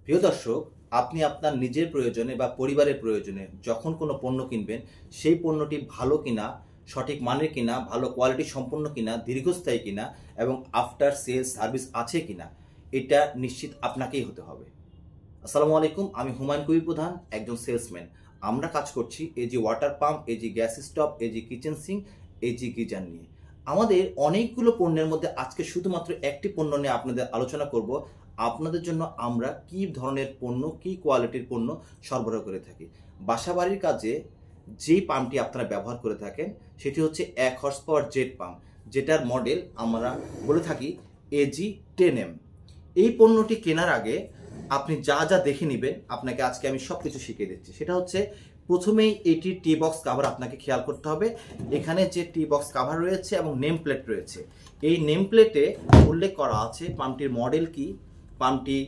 প্রিয় দর্শক, আপনি আপনার নিজের প্রয়োজনে বা পরিবারের প্রয়োজনে যখন কোনো পণ্য কিনবেন, সেই পণ্যটি ভালো কিনা, সঠিক মানের কিনা, ভালো কোয়ালিটি সম্পন্ন কিনা, দীর্ঘস্থায়ী কিনা এবং আফটার সেলস সার্ভিস আছে কিনা, এটা নিশ্চিত আপনাকেই হতে হবে। আসসালামু আলাইকুম, আমি হুমায়ুন কবির প্রধান, একজন সেলসম্যান। আমরা কাজ করছি AG water pump, AG gas stove, AG kitchen sync, AG geyser নিয়ে। আমাদের অনেকগুলো পণ্যের মধ্যে আজকে শুধুমাত্র একটি পণ্য নিয়ে আপনাদের আলোচনা করব। আপনাদের জন্য আমরা কি ধরনের পণ্য, কি কোয়ালিটির পণ্য সরবরাহ করে থাকি। বাসাবাড়ির কাজে যেই পাম্পটি আপনারা ব্যবহার করে থাকেন সেটি হচ্ছে 1 হর্স পাওয়ার জেট পাম্প, যেটার মডেল আমরা বলে থাকি এজি 10M। এই পণ্যটি কেনার আগে আপনি যা যা দেখে নেবেন, আপনাকে আজকে আমি সব কিছু শিখিয়ে দিচ্ছি। সেটা হচ্ছে, প্রথমেই এটির টি বক্স কাভার আপনাকে খেয়াল করতে হবে। এখানে যে টি বক্স কাভার রয়েছে এবং নেম প্লেট রয়েছে, এই নেম প্লেটে উল্লেখ করা আছে পাম্পটির মডেল কি, পাম্পটি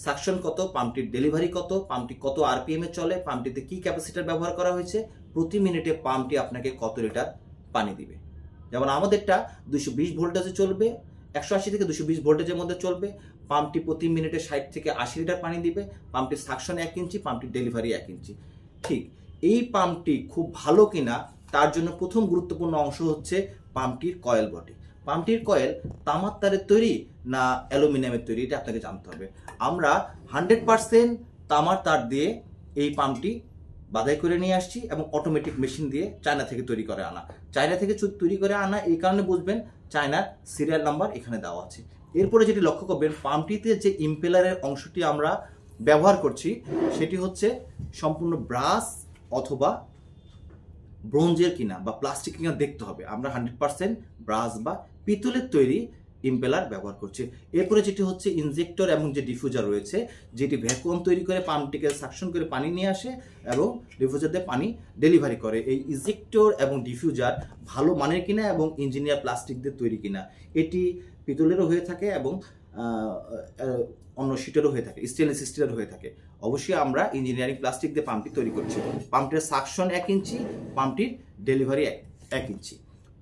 সাকশন কত, পাম্পটির ডেলিভারি কত, পাম্পটি কত আরপিএমে চলে, পাম্পটিতে কি ক্যাপাসিটার ব্যবহার করা হয়েছে, প্রতি মিনিটে পাম্পটি আপনাকে কত লিটার পানি দিবে। যেমন আমাদেরটা 220 ভোল্টেজে চলবে, 180 থেকে 220 ভোল্টেজের মধ্যে চলবে। পাম্পটি প্রতি মিনিটে 60 থেকে 80 লিটার পানি দিবে। পাম্পটির সাকশন 1 ইঞ্চি, পাম্পটির ডেলিভারি 1 ইঞ্চি। ঠিক এই পাম্পটি খুব ভালো কিনা তার জন্য প্রথম গুরুত্বপূর্ণ অংশ হচ্ছে পাম্পটির কয়েল বডি। পাম্পটির কয়েল তামার তারের তৈরি না অ্যালুমিনিয়ামের তৈরি, এটা আপনাকে জানতে হবে। আমরা 100% তামার তার দিয়ে এই পাম্পটি বাধাই করে নিয়ে আসছি এবং অটোমেটিক মেশিন দিয়ে চায়না থেকে তৈরি করে আনা। চায়না থেকে তৈরি করে আনা এই কারণে বুঝবেন, চায়নার সিরিয়াল নাম্বার এখানে দেওয়া আছে। এরপরে যেটি লক্ষ্য করবেন, পাম্পটিতে যে ইম্পেলারের অংশটি আমরা ব্যবহার করছি সেটি হচ্ছে সম্পূর্ণ ব্রাস অথবা ব্রোঞ্জের কিনা বা প্লাস্টিক কিনা দেখতে হবে। আমরা 100% ব্রাস বা পিতলের তৈরি ইম্পেলার ব্যবহার করছি। এরপরে যেটি হচ্ছে ইনজেক্টর এবং যে ডিফিউজার রয়েছে, যেটি ভ্যাকুয়াম তৈরি করে পাম্পটিকে সাকশন করে পানি নিয়ে আসে এবং ডিফিউজার দিয়ে পানি ডেলিভারি করে। এই ইনজেক্টর এবং ডিফিউজার ভালো মানের কিনা এবং ইঞ্জিনিয়ার প্লাস্টিক দিয়ে তৈরি কিনা, এটি পিতলেরও হয়ে থাকে এবং অন্য শিটেরও হয়ে থাকে, স্টেনলেস স্টিলেরও হয়ে থাকে। অবশ্যই আমরা ইঞ্জিনিয়ারিং প্লাস্টিক দিয়ে পাম্পটি তৈরি করছি। পাম্পটির সাকশন 1 ইঞ্চি, পাম্পটির ডেলিভারি 1 ইঞ্চি।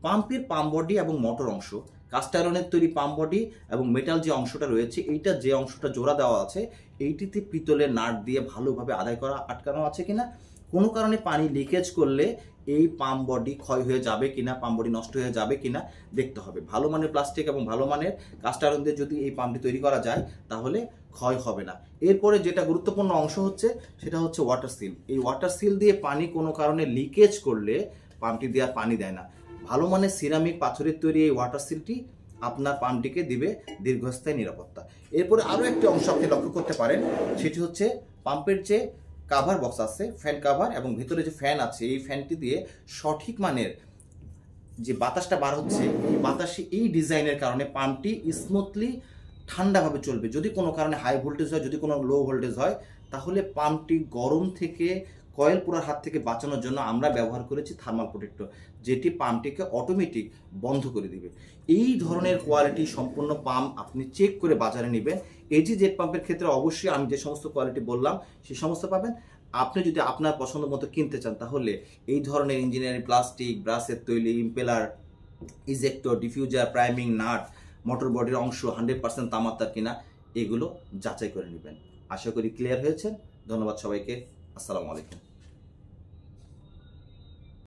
পাম্পের পাম্প বডি এবং মোটর অংশ, কাস্ট আয়রনের তৈরি পাম্প বডি এবং মেটাল যে অংশটা রয়েছে, এইটা যে অংশটা জোড়া দেওয়া আছে, এইটিতে পিতলের নাট দিয়ে ভালোভাবে আটকানো আছে কিনা। কোনো কারণে পানি লিকেজ করলে এই পাম্প বডি ক্ষয় হয়ে যাবে কিনা, পাম্প বডি নষ্ট হয়ে যাবে কিনা দেখতে হবে। ভালো মানের প্লাস্টিক এবং ভালো মানের কাস্ট আয়রন দিয়ে যদি এই পাম্পটি তৈরি করা যায় তাহলে ক্ষয় হবে না। এরপরে যেটা গুরুত্বপূর্ণ অংশ হচ্ছে সেটা হচ্ছে ওয়াটার সিল। এই ওয়াটার সিল দিয়ে পানি কোনো কারণে লিকেজ করলে পাম্পটি দিয়ে আর পানি দেয় না। ভালো মানের সিরামিক পাথরের তৈরি এই ওয়াটার সিলটি আপনার পাম্পটিকে দিবে দীর্ঘস্থায়ী নিরাপত্তা। এরপরে আরও একটি অংশ আপনি লক্ষ্য করতে পারেন, সেটি হচ্ছে পাম্পের যে কাভার বক্স আছে, ফ্যান কাভার, এবং ভিতরে যে ফ্যান আছে, এই ফ্যানটি দিয়ে সঠিক মানের যে বাতাসটা বার হচ্ছে, এই বাতাসে এই ডিজাইনের কারণে পাম্পটি স্মুথলি ঠান্ডাভাবে চলবে। যদি কোনো কারণে হাই ভোল্টেজ হয়, যদি কোনো লো ভোল্টেজ হয়, তাহলে পাম্পটি গরম থেকে, কয়েল পোড়ার হাত থেকে বাঁচানোর জন্য আমরা ব্যবহার করেছি থার্মাল প্রোটেক্টর, যেটি পাম্পটিকে অটোমেটিক বন্ধ করে দিবে। এই ধরনের কোয়ালিটি সম্পূর্ণ পাম্প আপনি চেক করে বাজারে নেবেন। এজি জেট পাম্পের ক্ষেত্রে অবশ্যই আমি যে সমস্ত কোয়ালিটি বললাম সেই সমস্ত পাবেন। আপনি যদি আপনার পছন্দ মতো কিনতে চান তাহলে এই ধরনের ইঞ্জিনিয়ারিং প্লাস্টিক, ব্রাসের তৈরি, impeller, ejector, diffuser, priming, nut, motor বডির অংশ 100% তামার তার কিনা, এগুলো যাচাই করে নেবেন। আশা করি ক্লিয়ার হয়েছে। ধন্যবাদ সবাইকে। আসসালামু আলাইকুম।